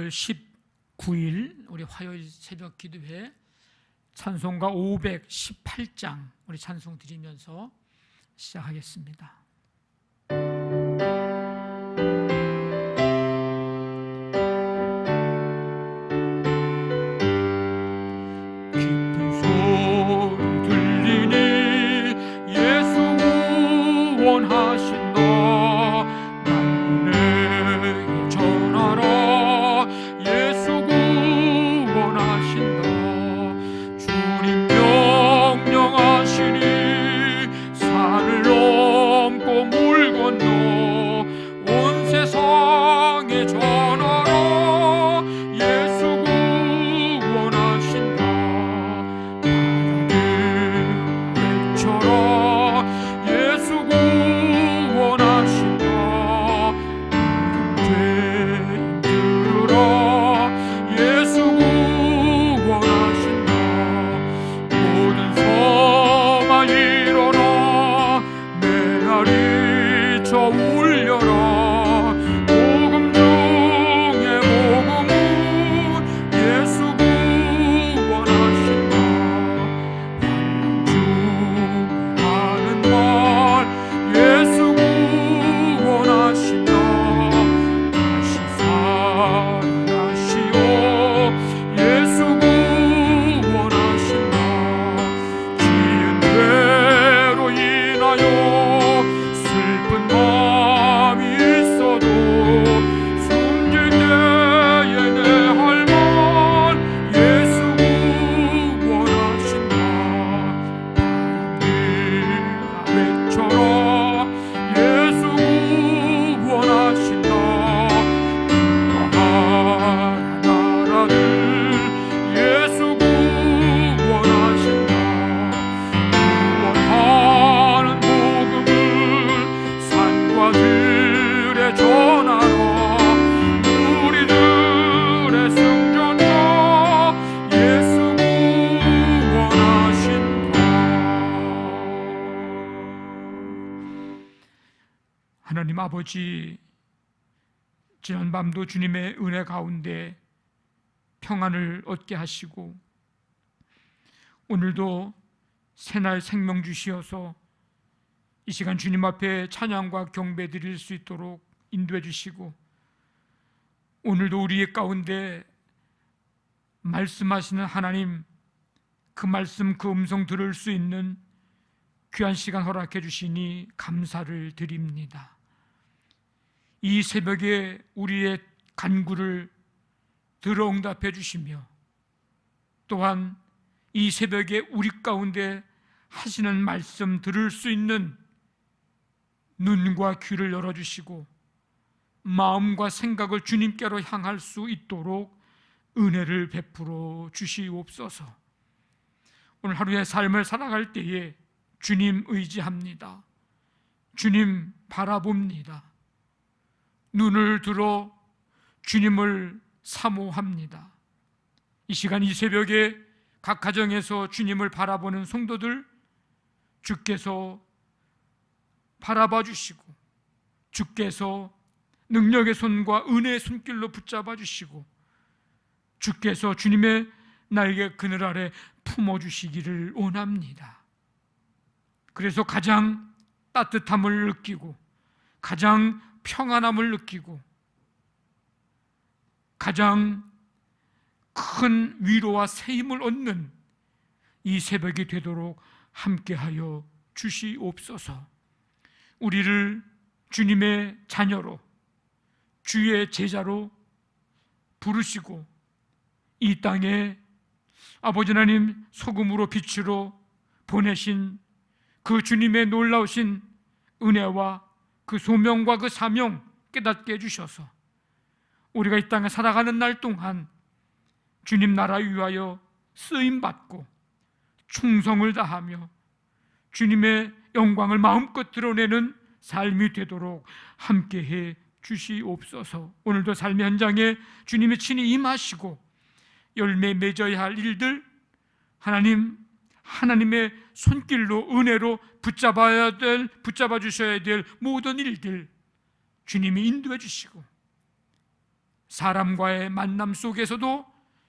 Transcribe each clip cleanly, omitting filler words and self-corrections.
10월 19일 우리 화요일 새벽 기도회 찬송가 518장 우리 찬송 드리면서 시작하겠습니다. 하나님 아버지, 지난 밤도 주님의 은혜 가운데 평안을 얻게 하시고 오늘도 새날 생명 주시어서 이 시간 주님 앞에 찬양과 경배 드릴 수 있도록 인도해 주시고 오늘도 우리 가운데 말씀하시는 하나님, 그 말씀, 그 음성 들을 수 있는 귀한 시간 허락해 주시니 감사를 드립니다. 이 새벽에 우리의 간구를 들어 응답해 주시며 또한 이 새벽에 우리 가운데 하시는 말씀 들을 수 있는 눈과 귀를 열어주시고 마음과 생각을 주님께로 향할 수 있도록 은혜를 베풀어 주시옵소서. 오늘 하루의 삶을 살아갈 때에 주님 의지합니다. 주님 바라봅니다. 눈을 들어 주님을 사모합니다. 이 시간 이 새벽에 각 가정에서 주님을 바라보는 성도들, 주께서 바라봐 주시고 주께서 능력의 손과 은혜의 손길로 붙잡아 주시고 주께서 주님의 날개 그늘 아래 품어주시기를 원합니다. 그래서 가장 따뜻함을 느끼고 가장 평안함을 느끼고 가장 큰 위로와 새 힘을 얻는 이 새벽이 되도록 함께하여 주시옵소서. 우리를 주님의 자녀로, 주의 제자로 부르시고 이 땅에 아버지 하나님 소금으로 빛으로 보내신 그 주님의 놀라우신 은혜와 그 소명과 그 사명 깨닫게 해주셔서 우리가 이 땅에 살아가는 날 동안 주님 나라 위하여 쓰임받고 충성을 다하며 주님의 영광을 마음껏 드러내는 삶이 되도록 함께해 주시옵소서. 오늘도 삶의 현장에 주님이 친히 임하시고 열매 맺어야 할 일들 하나님의 손길로 은혜로 붙잡아 주셔야 될 모든 일들 주님이 인도해 주시고 사람과의 만남 속에서도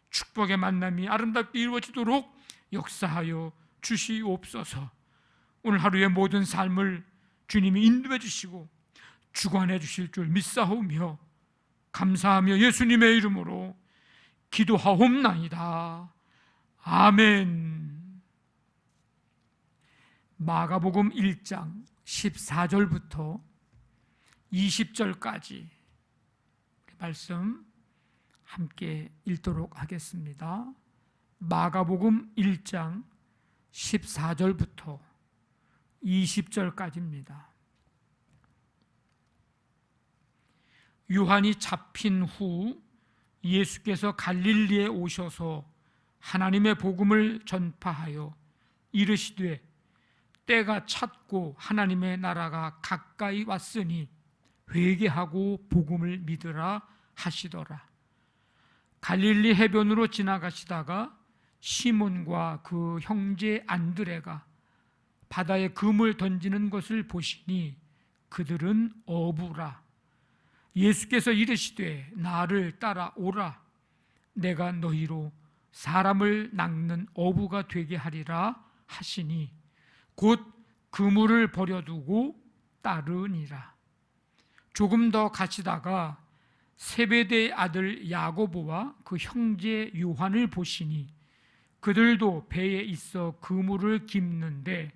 축복의 만남이 아름답게 이루어지도록 역사하여 주시옵소서. 오늘 하루의 모든 삶을 주님이 인도해 주시고 주관해 주실 줄 믿사오며 감사하며 예수님의 이름으로 기도하옵나이다. 아멘. 마가복음 1장 14절부터 20절까지 말씀 함께 읽도록 하겠습니다. 마가복음 1장 14절부터 20절까지입니다. 요한이 잡힌 후 예수께서 갈릴리에 오셔서 하나님의 복음을 전파하여 이르시되 때가 찼고 하나님의 나라가 가까이 왔으니 회개하고 복음을 믿으라 하시더라. 갈릴리 해변으로 지나가시다가 시몬과 그 형제 안드레가 바다에 금을 던지는 것을 보시니 그들은 어부라. 예수께서 이르시되 나를 따라오라. 내가 너희로 사람을 낚는 어부가 되게 하리라 하시니 곧 그물을 버려두고 따르니라. 조금 더 가시다가 세베대의 아들 야고보와 그 형제 요한을 보시니 그들도 배에 있어 그물을 깁는데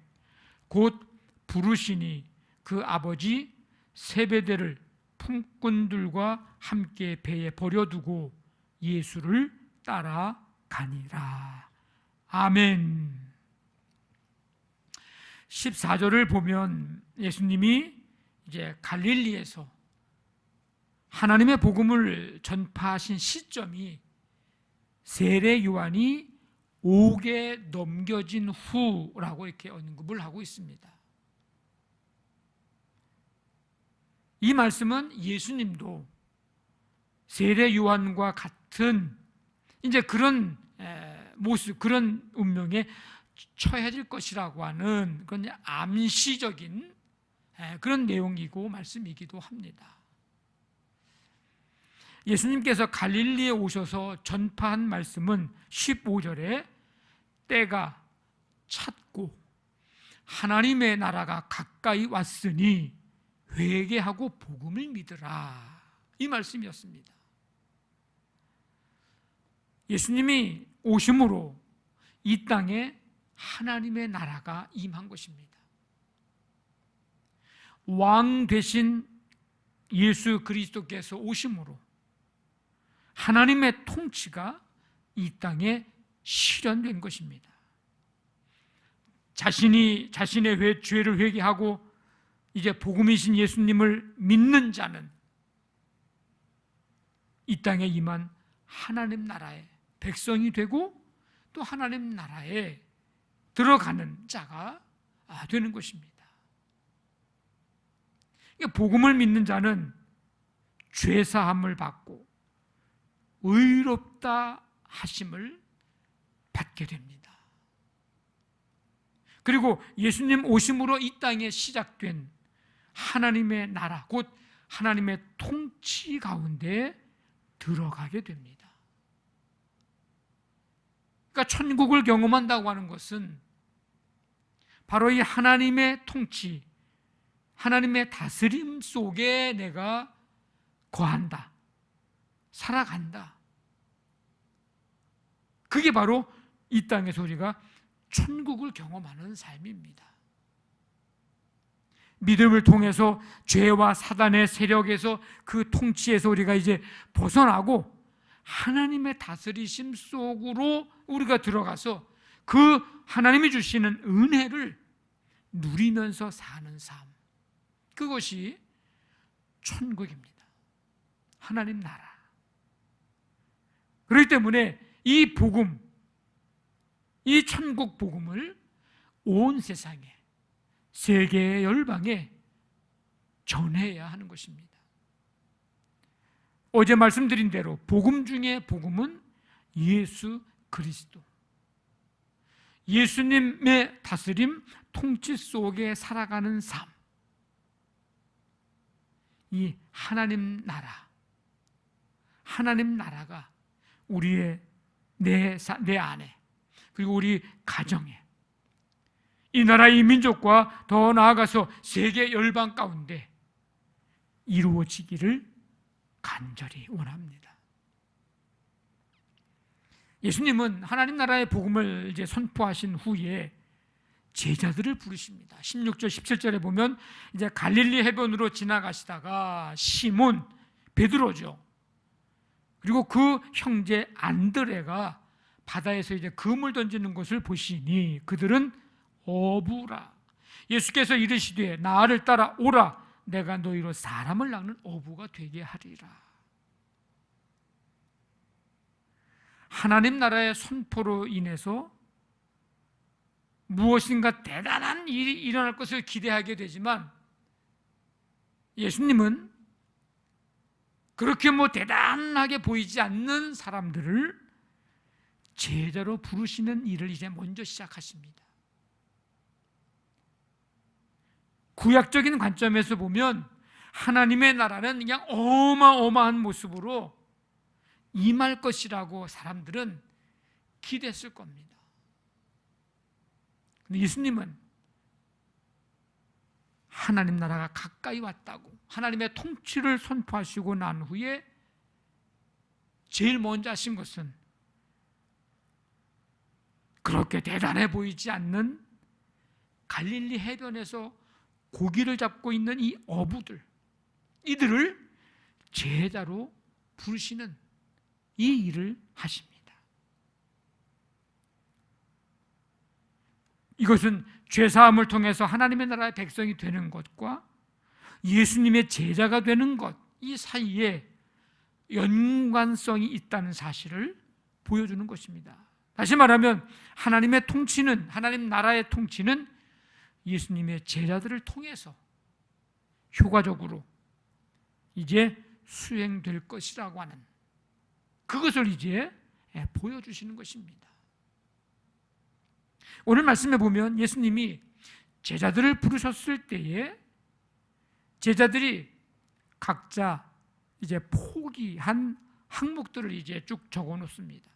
곧 부르시니 그 아버지 세베대를 품꾼들과 함께 배에 버려두고 예수를 따라가니라. 아멘. 14절을 보면 예수님이 이제 갈릴리에서 하나님의 복음을 전파하신 시점이 세례 요한이 5개 넘겨진 후라고 이렇게 언급을 하고 있습니다. 이 말씀은 예수님도 세례 요한과 같은 이제 그런 모습, 그런 운명에 처해질 것이라고 하는 그런 암시적인 그런 내용이고 말씀이기도 합니다. 예수님께서 갈릴리에 오셔서 전파한 말씀은 15절에 때가 찼고 하나님의 나라가 가까이 왔으니 회개하고 복음을 믿으라, 이 말씀이었습니다. 예수님이 오심으로 이 땅에 하나님의 나라가 임한 것입니다. 왕 되신 예수 그리스도께서 오심으로 하나님의 통치가 이 땅에 실현된 것입니다. 자신의 죄를 회개하고 이제 복음이신 예수님을 믿는 자는 이 땅에 임한 하나님 나라의 백성이 되고 또 하나님 나라에 들어가는 자가 되는 것입니다. 복음을 믿는 자는 죄사함을 받고 의롭다 하심을 받게 됩니다. 그리고 예수님 오심으로 이 땅에 시작된 하나님의 나라, 곧 하나님의 통치 가운데 들어가게 됩니다. 그러니까 천국을 경험한다고 하는 것은 바로 이 하나님의 통치, 하나님의 다스림 속에 내가 거한다, 살아간다. 그게 바로 이 땅에서 우리가 천국을 경험하는 삶입니다. 믿음을 통해서 죄와 사단의 세력에서 그 통치에서 우리가 이제 벗어나고 하나님의 다스리심 속으로 우리가 들어가서 그 하나님이 주시는 은혜를 누리면서 사는 삶, 그것이 천국입니다. 하나님 나라. 그렇기 때문에 이 복음, 이 천국 복음을 온 세상에, 세계 열방에 전해야 하는 것입니다. 어제 말씀드린 대로 복음 중에 복음은 예수 그리스도, 예수님의 다스림, 통치 속에 살아가는 삶, 이 하나님 나라, 하나님 나라가 우리의 내 안에, 그리고 우리 가정에, 이 나라 이 민족과 더 나아가서 세계 열방 가운데 이루어지기를 간절히 원합니다. 예수님은 하나님 나라의 복음을 이제 선포하신 후에 제자들을 부르십니다. 16절, 17절에 보면 이제 갈릴리 해변으로 지나가시다가 시몬, 베드로죠. 그리고 그 형제 안드레가 바다에서 이제 그물 던지는 것을 보시니 그들은 어부라. 예수께서 이르시되 나를 따라 오라. 내가 너희로 사람을 낚는 어부가 되게 하리라. 하나님 나라의 선포로 인해서 무엇인가 대단한 일이 일어날 것을 기대하게 되지만 예수님은 그렇게 대단하게 보이지 않는 사람들을 제자로 부르시는 일을 이제 먼저 시작하십니다. 구약적인 관점에서 보면 하나님의 나라는 그냥 어마어마한 모습으로 임할 것이라고 사람들은 기대했을 겁니다. 근데 예수님은 하나님 나라가 가까이 왔다고 하나님의 통치를 선포하시고 난 후에 제일 먼저 하신 것은 그렇게 대단해 보이지 않는 갈릴리 해변에서 고기를 잡고 있는 이 어부들, 이들을 제자로 부르시는 이 일을 하십니다. 이것은 죄사함을 통해서 하나님의 나라의 백성이 되는 것과 예수님의 제자가 되는 것, 이 사이에 연관성이 있다는 사실을 보여주는 것입니다. 다시 말하면 하나님의 통치는, 하나님 나라의 통치는 예수님의 제자들을 통해서 효과적으로 이제 수행될 것이라고 하는 그것을 이제 보여주시는 것입니다. 오늘 말씀에 보면 예수님이 제자들을 부르셨을 때에 제자들이 각자 이제 포기한 항목들을 이제 쭉 적어 놓습니다.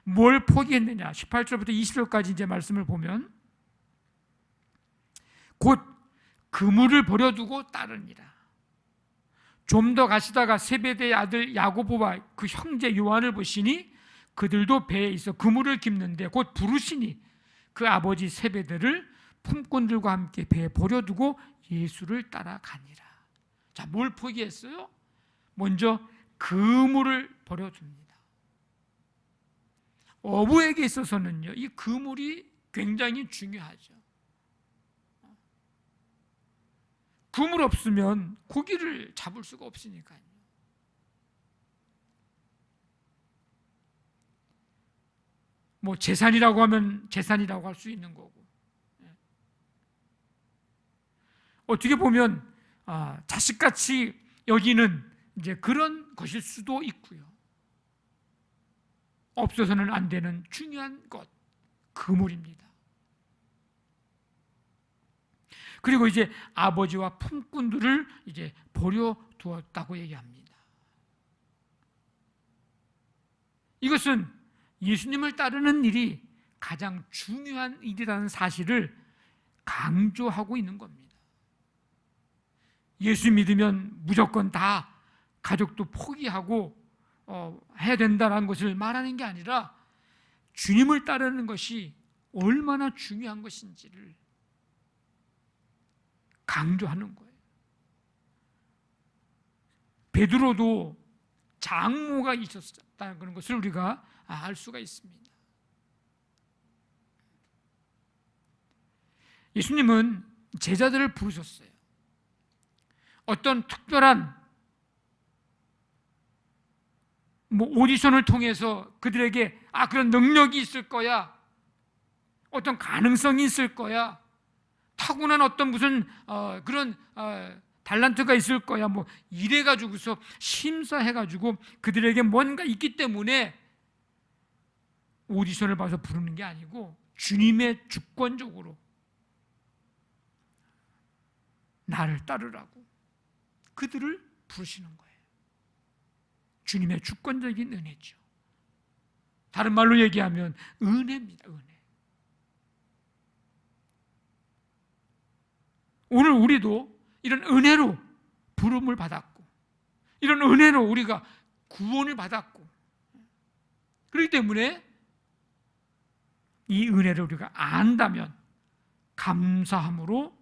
뭘 포기했느냐? 18절부터 20절까지 이제 말씀을 보면 곧 그물을 버려두고 따르니라. 좀 더 가시다가 세베대의 아들 야고보와 그 형제 요한을 보시니 그들도 배에 있어 그물을 깁는데 곧 부르시니 그 아버지 세베대를 품꾼들과 함께 배에 버려두고 예수를 따라가니라. 자, 뭘 포기했어요? 먼저 그물을 버려둡니다. 어부에게 있어서는요, 이 그물이 굉장히 중요하죠. 그물 없으면 고기를 잡을 수가 없으니까요. 재산이라고 하면 재산이라고 할 수 있는 거고, 어떻게 보면 자식같이 여기는 이제 그런 것일 수도 있고요. 없어서는 안 되는 중요한 것, 그물입니다. 그리고 이제 아버지와 품꾼들을 이제 버려두었다고 얘기합니다. 이것은 예수님을 따르는 일이 가장 중요한 일이라는 사실을 강조하고 있는 겁니다. 예수 믿으면 무조건 다 가족도 포기하고 해야 된다는 것을 말하는 게 아니라 주님을 따르는 것이 얼마나 중요한 것인지를 강조하는 거예요. 베드로도 장모가 있었다는 것을 우리가 알 수가 있습니다. 예수님은 제자들을 부르셨어요. 어떤 특별한 오디션을 통해서 그들에게 그런 능력이 있을 거야, 어떤 가능성이 있을 거야, 타고난 어떤 무슨 그런 달란트가 있을 거야, 이래가지고서 심사해가지고 그들에게 뭔가 있기 때문에 오디션을 봐서 부르는 게 아니고 주님의 주권적으로 나를 따르라고 그들을 부르시는 거예요. 주님의 주권적인 은혜죠. 다른 말로 얘기하면 은혜입니다. 은혜. 오늘 우리도 이런 은혜로 부름을 받았고, 이런 은혜로 우리가 구원을 받았고, 그렇기 때문에 이 은혜를 우리가 안다면 감사함으로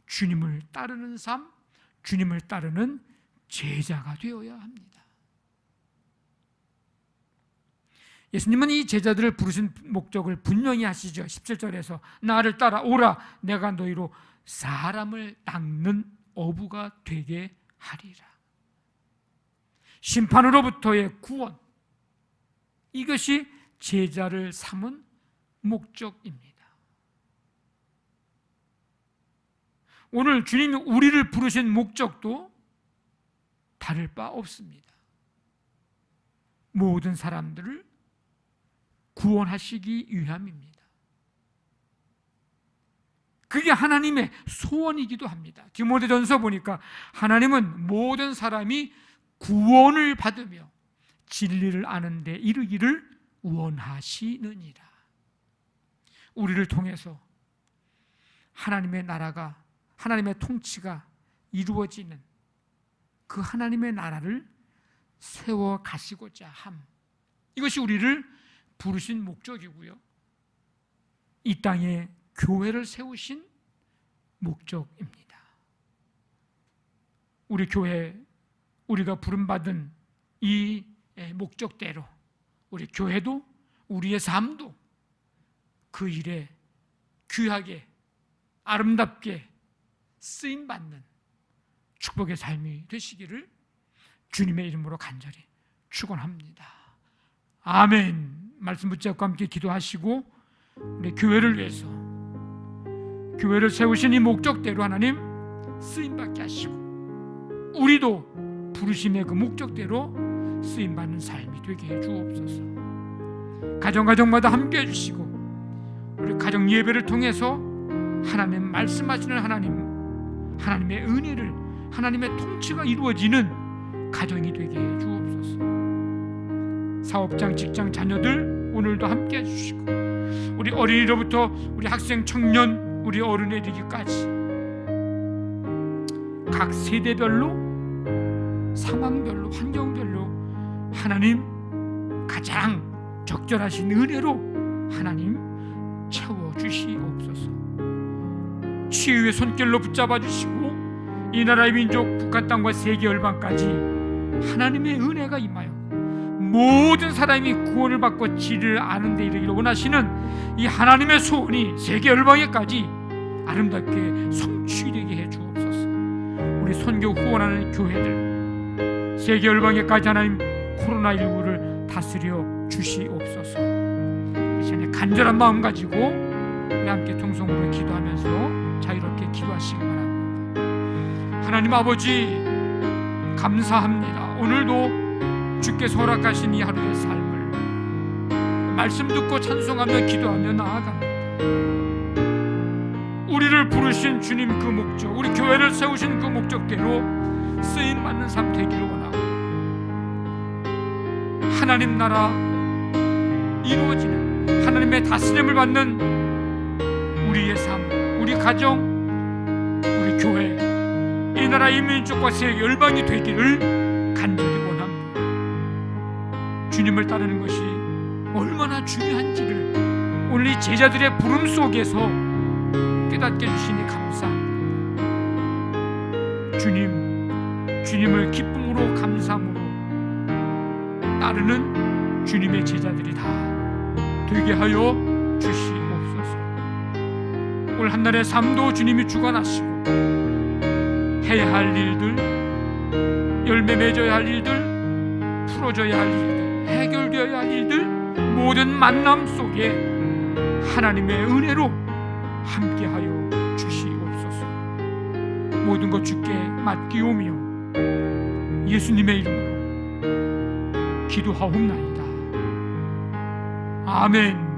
주님을 따르는 삶, 주님을 따르는 제자가 되어야 합니다. 예수님은 이 제자들을 부르신 목적을 분명히 하시죠. 17절에서 나를 따라오라, 내가 너희로 사람을 닦는 어부가 되게 하리라. 심판으로부터의 구원, 이것이 제자를 삼은 목적입니다. 오늘 주님이 우리를 부르신 목적도 다를 바 없습니다. 모든 사람들을 구원하시기 위함입니다. 그게 하나님의 소원이기도 합니다. 디모데전서 보니까 하나님은 모든 사람이 구원을 받으며 진리를 아는 데 이르기를 원하시느니라. 우리를 통해서 하나님의 나라가, 하나님의 통치가 이루어지는 그 하나님의 나라를 세워 가시고자 함, 이것이 우리를 부르신 목적이고요, 이 땅에 교회를 세우신 목적입니다. 우리 교회, 우리가 부름받은 이 목적대로 우리 교회도, 우리의 삶도 그 일에 귀하게 아름답게 쓰임받는 축복의 삶이 되시기를 주님의 이름으로 간절히 축원합니다. 아멘. 말씀 붙잡고 함께 기도하시고 우리 교회를 위해서, 교회를 세우신 이 목적대로 하나님 쓰임받게 하시고 우리도 부르심의 그 목적대로 쓰임받는 삶이 되게 해 주옵소서. 가정마다 함께 해주시고 우리 가정 예배를 통해서 하나님 말씀하시는 하나님의 은혜를, 하나님의 통치가 이루어지는 가정이 되게 해 주옵소서. 사업장, 직장, 자녀들 오늘도 함께 해주시고 우리 어린이로부터 우리 학생, 청년, 우리 어른에 이르기까지 각 세대별로, 상황별로, 환경별로 하나님 가장 적절하신 은혜로 하나님 채워주시옵소서. 치유의 손길로 붙잡아 주시고 이 나라의 민족, 북한 땅과 세계 열방까지 하나님의 은혜가 임하여 모든 사람이 구원을 받고 진리를 아는 데 이르기를 원하시는 이 하나님의 소원이 세계 열방에까지 아름답게 성취되게 해 주옵소서. 우리 선교 후원하는 교회들 세계 열방에까지 하나님 코로나19를 다스려 주시옵소서. 이 시간에 간절한 마음 가지고 우리 함께 통성으로 기도하면서 자유롭게 기도하시기 바랍니다. 하나님 아버지 감사합니다. 오늘도 주께서 허락하신 이 하루의 삶을 말씀 듣고 찬송하며 기도하며 나아갑니다. 우리를 부르신 주님 그 목적, 우리 교회를 세우신 그 목적대로 쓰임받는 삶 되기를 원하고 하나님 나라 이루어지는 하나님의 다스림을 받는 우리의 삶, 우리 가정, 우리 교회, 이 나라 이 민족과 세계 열방이 되기를 간절히 원합니다. 주님을 따르는 것이 얼마나 중요한지를 오늘 이 제자들의 부름 속에서 깨닫게 해주시니 감사합니다. 주님을 기쁨으로 감사함으로 따르는 주님의 제자들이 다 되게 하여 주시옵소서. 오늘 한날의 삶도 주님이 주관하시고 해야 할 일들, 열매 맺어야 할 일들, 풀어져야 할 일들, 해결되어야 할 일들, 모든 만남 속에 하나님의 은혜로 함께하여 주시옵소서. 모든 것 주께 맡기오며 예수님의 이름으로 기도하옵나이다. 아멘.